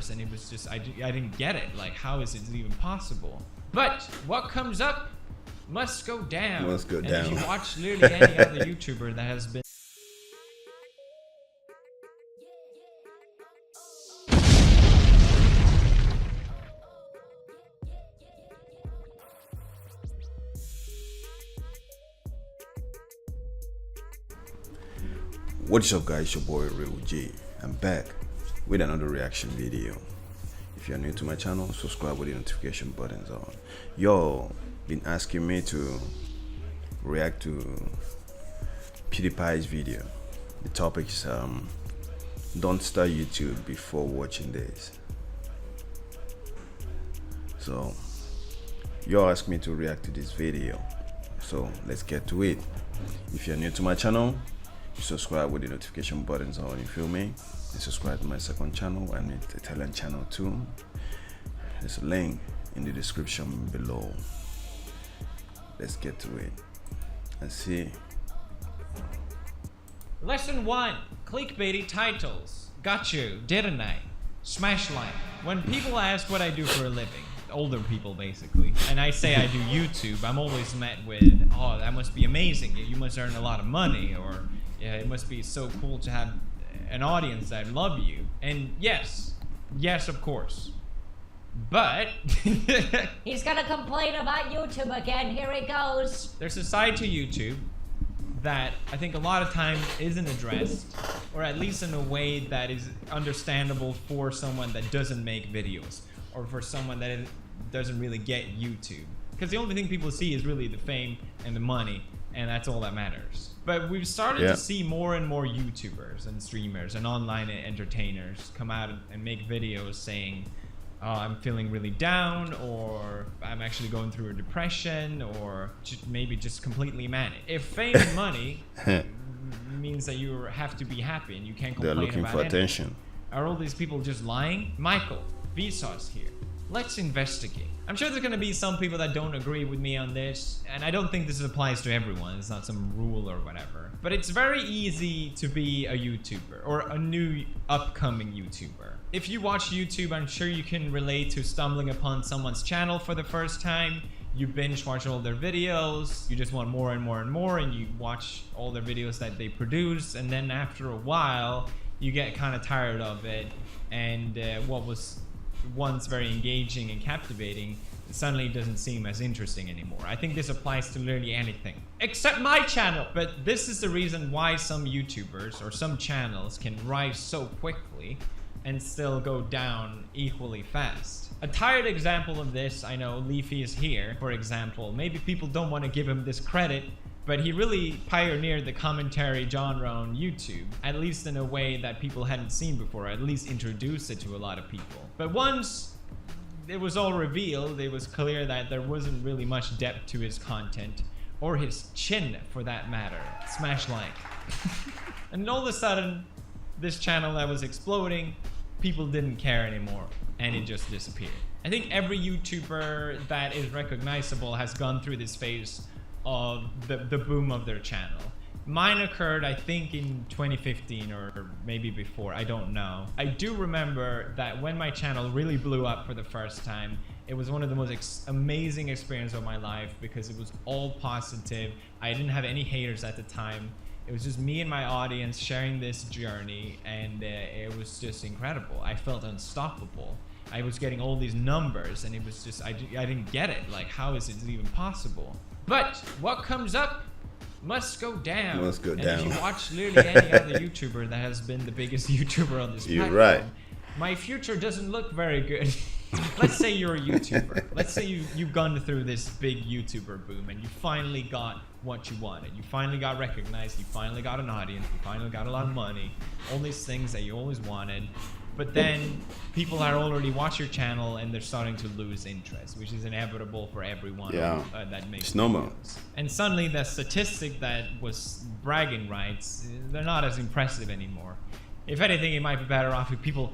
numbers, and it was just I didn't get it. Like, how is it even possible? But what comes up must go down. Must go down. And if you watch literally any other YouTuber that has been What's up guys, your boy RealGee. I'm back with another reaction video. If you're new to my channel, subscribe with the notification buttons on. Y'all been asking me to react to Pewdiepie's video. The topic is don't start YouTube before watching this. So y'all asked me to react to this video, so let's get to it. If you're new to my channel, subscribe with the notification buttons on, you feel me? And subscribe to my second channel and the Italian channel too. There's a link in the description below. Let's get to it and see. Lesson 1. Clickbaity titles. Got you, didn't I? Smash like. When people ask what I do for a living, older people basically, and I say I do YouTube, I'm always met with, oh, that must be amazing, you must earn a lot of money, or yeah, it must be so cool to have an audience that love you. And yes, of course. But he's gonna complain about YouTube again. Here he goes. There's a side to YouTube that I think a lot of time isn't addressed, or at least in a way that is understandable for someone that doesn't make videos, or for someone that doesn't really get YouTube. Because the only thing people see is really the fame and the money, and that's all that matters. But we've started to see more and more YouTubers and streamers and online entertainers come out and make videos saying, oh, I'm feeling really down, or I'm actually going through a depression, or maybe just completely manic. If fame and money means that you have to be happy and you can't complain about anything. They're looking for attention. Are all these people just lying? Michael, Vsauce here. Let's investigate. I'm sure there's going to be some people that don't agree with me on this, and I don't think this applies to everyone. It's not some rule or whatever. But it's very easy to be a YouTuber, or a new upcoming YouTuber. If you watch YouTube, I'm sure you can relate to stumbling upon someone's channel for the first time. You binge watch all their videos, you just want more and more and more, and you watch all their videos that they produce, and then after a while, you get kind of tired of it, and what was once very engaging and captivating suddenly doesn't seem as interesting anymore. I think this applies to literally anything except my channel. But this is the reason why some YouTubers or some channels can rise so quickly and still go down equally fast. A tired example of this, I know Leafy is here, for example. Maybe people don't want to give him this credit, but he really pioneered the commentary genre on YouTube, at least in a way that people hadn't seen before, at least introduced it to a lot of people. But once it was all revealed, it was clear that there wasn't really much depth to his content, or his chin for that matter. Smash like. And all of a sudden, this channel that was exploding, people didn't care anymore, and it just disappeared. I think every YouTuber that is recognizable has gone through this phase of the boom of their channel. Mine occurred, I think, in 2015 or maybe before, I don't know. I do remember that when my channel really blew up for the first time, it was one of the most amazing experiences of my life, because it was all positive. I didn't have any haters at the time. It was just me and my audience sharing this journey, and it was just incredible. I felt unstoppable. I was getting all these numbers, and it was just, I didn't get it. Like, how is it even possible? But what comes up must go down. Must go and down. If you watch literally any other YouTuber that has been the biggest YouTuber on this platform, right. My future doesn't look very good. Let's say you're a YouTuber. Let's say you've gone through this big YouTuber boom, and you finally got what you wanted. You finally got recognized. You finally got an audience. You finally got a lot of money. All these things that you always wanted. But then people are already watching your channel, and they're starting to lose interest, which is inevitable for everyone that makes videos. And suddenly the statistic that was bragging rights, they're not as impressive anymore. If anything, it might be better off if people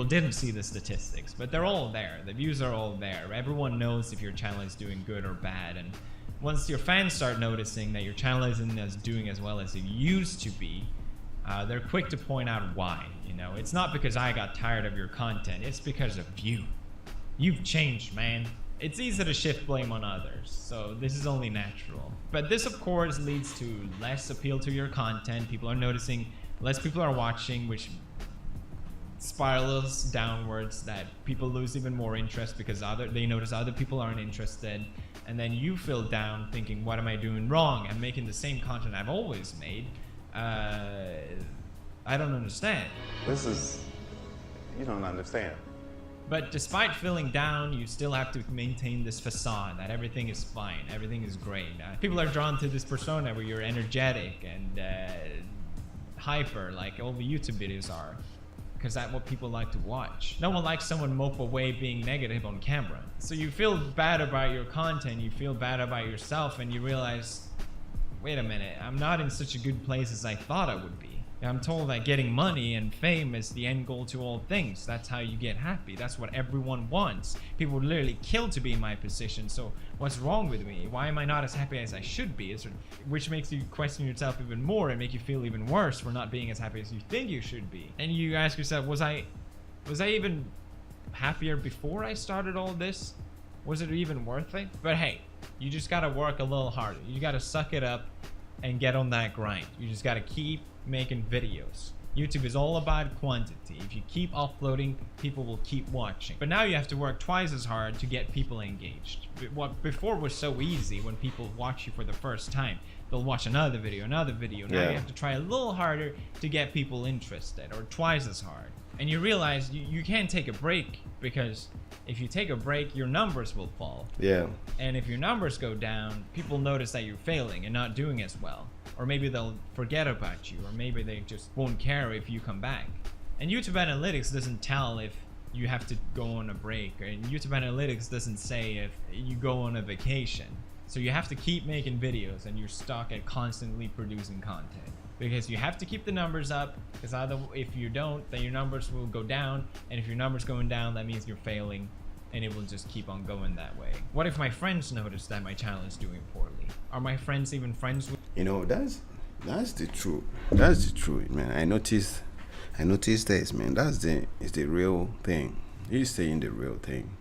didn't see the statistics, but they're all there. The views are all there. Everyone knows if your channel is doing good or bad. And once your fans start noticing that your channel isn't doing as well as it used to be, they're quick to point out why. You know, it's not because I got tired of your content, it's because of you. You've changed, man. It's easy to shift blame on others, so this is only natural. But this, of course, leads to less appeal to your content. People are noticing, less people are watching, which spirals downwards, that people lose even more interest because they notice other people aren't interested, and then you feel down thinking, what am I doing wrong? I'm making the same content I've always made. I don't understand. You don't understand. But despite feeling down, you still have to maintain this facade that everything is fine, everything is great. People are drawn to this persona where you're energetic and hyper, like all the YouTube videos are, because that's what people like to watch. No one likes someone mope away being negative on camera. So you feel bad about your content, you feel bad about yourself, and you realize, wait a minute, I'm not in such a good place as I thought I would be. I'm told that getting money and fame is the end goal to all things. That's how you get happy. That's what everyone wants. People would literally kill to be in my position. So what's wrong with me? Why am I not as happy as I should be? Which makes you question yourself even more and make you feel even worse for not being as happy as you think you should be. And you ask yourself, was I even happier before I started all this? Was it even worth it? But hey, you just gotta work a little harder. You gotta suck it up and get on that grind. You just gotta keep making videos. YouTube is all about quantity. If you keep uploading, people will keep watching. But now you have to work twice as hard to get people engaged. What before was so easy, when people watch you for the first time, they'll watch another video. Now you have to try a little harder to get people interested, or twice as hard. And you realize you can't take a break, because if you take a break, your numbers will fall. Yeah. And if your numbers go down, people notice that you're failing and not doing as well. Or maybe they'll forget about you, or maybe they just won't care if you come back. And YouTube Analytics doesn't tell if you have to go on a break, and YouTube Analytics doesn't say if you go on a vacation. So you have to keep making videos, and you're stuck at constantly producing content, because you have to keep the numbers up, because if you don't, then your numbers will go down, and if your numbers going down, that means you're failing, and it will just keep on going that way. What if my friends notice that my channel is doing poorly? Are my friends even friends with? You know, that's the truth. That's the truth, man. I noticed this, man. It's the real thing. You stay in the real thing,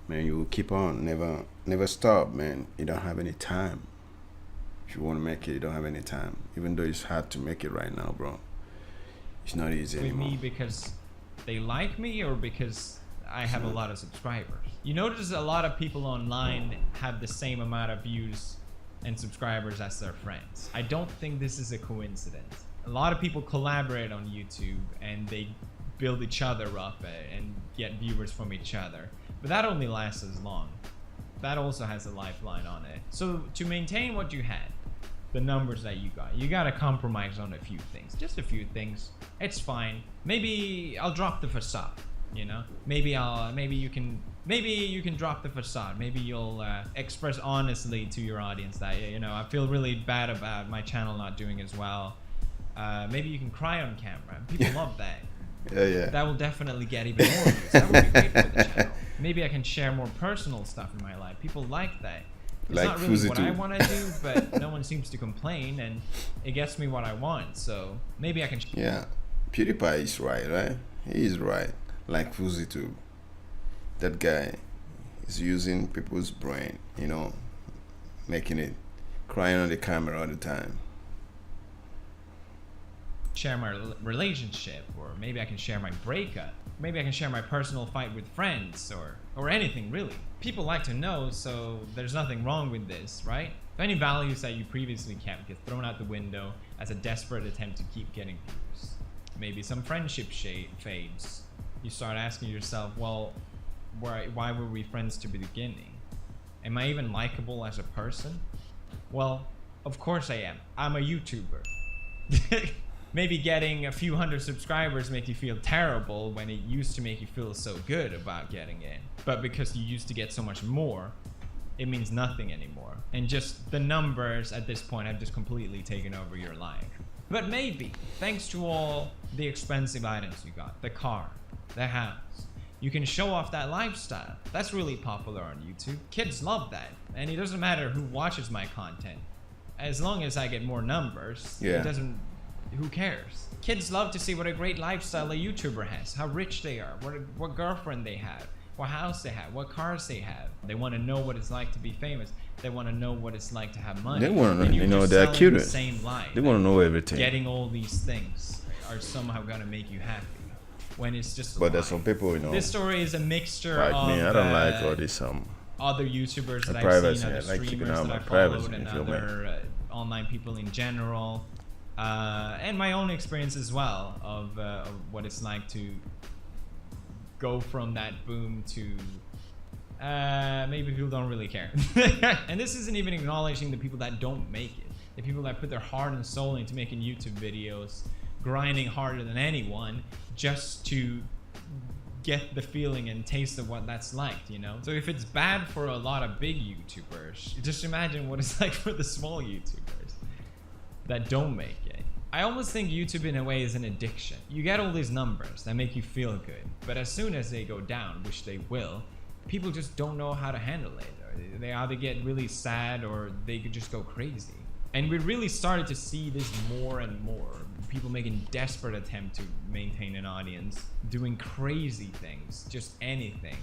man. You keep on, never stop, man. You don't have any time. If you want to make it, you don't have any time. Even though it's hard to make it right now, bro. It's not easy anymore. With me because they like me, or because I have a lot of subscribers? You notice a lot of people online have the same amount of views and subscribers as their friends. I don't think this is a coincidence. A lot of people collaborate on YouTube and they build each other up and get viewers from each other. But that only lasts as long. That also has a lifeline on it. So to maintain what you had, the numbers that you gotta compromise on a few things. Just a few things. It's fine. Maybe I'll drop the facade. You know, maybe you can drop the facade. Maybe you'll express honestly to your audience that, you know, I feel really bad about my channel not doing as well. Maybe you can cry on camera. People love that. Yeah. That will definitely get even more views. That would be great for the channel. Maybe I can share more personal stuff in my life. People like that. It's like not really what I want to do, but no one seems to complain, and it gets me what I want. So maybe I can. Yeah, PewDiePie is right? He is right. Like Fuzitu, that guy is using people's brain, you know, making it crying on the camera all the time. Share my relationship, or maybe I can share my breakup. Maybe I can share my personal fight with friends, or anything really. People like to know, so there's nothing wrong with this, right? If any values that you previously kept get thrown out the window as a desperate attempt to keep getting views. Maybe some friendship fades. You start asking yourself, well, why were we friends to the beginning? Am I even likable as a person? Well, of course I am. I'm a YouTuber. Maybe getting a few hundred subscribers make you feel terrible when it used to make you feel so good about getting in. But because you used to get so much more, it means nothing anymore. And just the numbers at this point have just completely taken over your life. But maybe, thanks to all the expensive items you got, the car, the house, you can show off that lifestyle. That's really popular on YouTube. Kids love that. And it doesn't matter who watches my content. As long as I get more numbers, yeah. It doesn't Who cares? Kids love to see what a great lifestyle a YouTuber has, how rich they are, what girlfriend they have, what house they have, what cars they have. They want to know what it's like to be famous. They want to know what it's like to have money. They want to And know, you're just they're selling curious. the same life. They want to know everything. Getting all these things are somehow gonna make you happy, when it's just a But there's lie. some people, This story is a mixture like of me, I don't like all this other YouTubers that I've privacy. seen, other I like keeping streamers out that my I privacy, followed, and you feel me? other online people in general, and my own experience as well of what it's like to go from that boom to maybe people don't really care. And this isn't even acknowledging the people that don't make it, the people that put their heart and soul into making YouTube videos, grinding harder than anyone just to get the feeling and taste of what that's like, you know? So if it's bad for a lot of big YouTubers, just imagine what it's like for the small YouTubers that don't make it. I almost think YouTube in a way is an addiction. You get all these numbers that make you feel good, but as soon as they go down, which they will, people just don't know how to handle it. Or they either get really sad or they could just go crazy. And we really started to see this more and more. People making desperate attempt to maintain an audience, doing crazy things, just anything,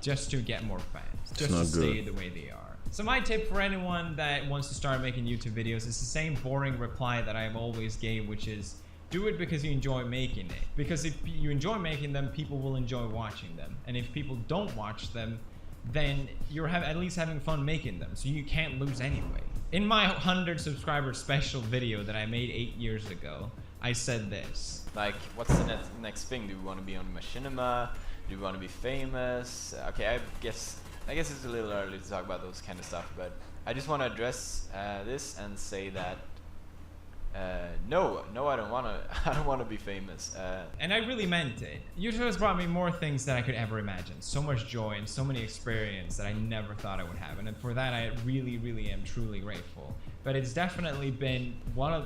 just to get more fans, just to stay the way they are. So my tip for anyone that wants to start making YouTube videos is the same boring reply that I've always gave, which is do it because you enjoy making it. Because if you enjoy making them, people will enjoy watching them. And if people don't watch them, then you're at least having fun making them, so you can't lose anyway. In my 100 subscriber special video that I made 8 years ago, I said this. Like, what's the next thing? Do we want to be on machinima? Do we want to be famous? Okay, I guess it's a little early to talk about those kind of stuff, but I just want to address this and say that no, I don't want to be famous. And I really meant it. YouTube has brought me more things than I could ever imagine. So much joy and so many experiences that I never thought I would have. And for that, I really, really am truly grateful. But it's definitely been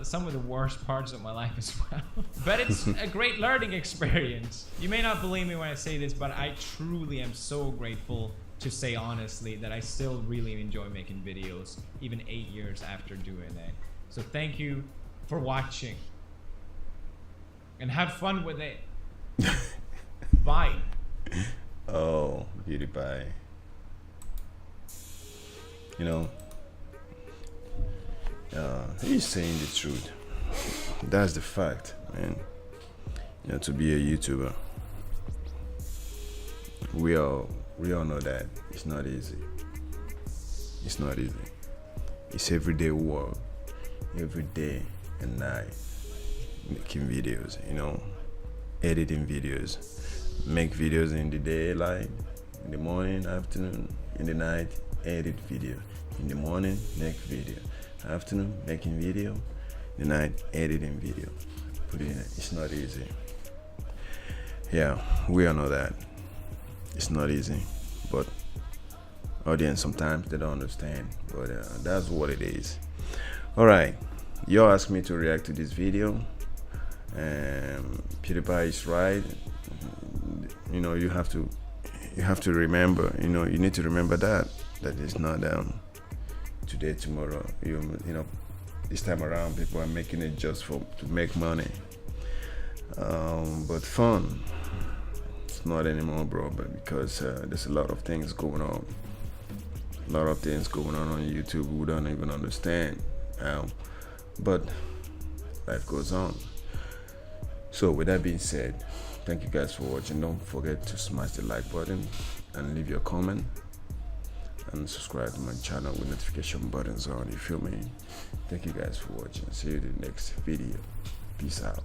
some of the worst parts of my life as well. But it's a great learning experience. You may not believe me when I say this, but I truly am so grateful to say honestly that I still really enjoy making videos, even 8 years after doing it. So thank you for watching, and have fun with it. Bye. Oh, Pewdiepie. You know, he's saying the truth. That's the fact, man. You know, to be a YouTuber, we all know that it's not easy. It's not easy. It's everyday work, every day and night, making videos, you know, editing videos, make videos in the daylight, in the morning, afternoon, in the night, edit video, in the morning, make video, afternoon, making video, the night, editing video, put it in. It's not easy. Yeah, we all know that it's not easy, but audience sometimes they don't understand, but that's what it is. All right, you asked me to react to this video, and Pewdiepie is right. You know, you have to remember, you know, you need to remember that it's not today, tomorrow. You know, this time around people are making it just to make money, but fun it's not anymore, bro. But because there's a lot of things going on, on YouTube we don't even understand. But life goes on. So with that being said, thank you guys for watching. Don't forget to smash the like button and leave your comment and subscribe to my channel with notification buttons on. You feel me? Thank you guys for watching. See you in the next video. Peace out.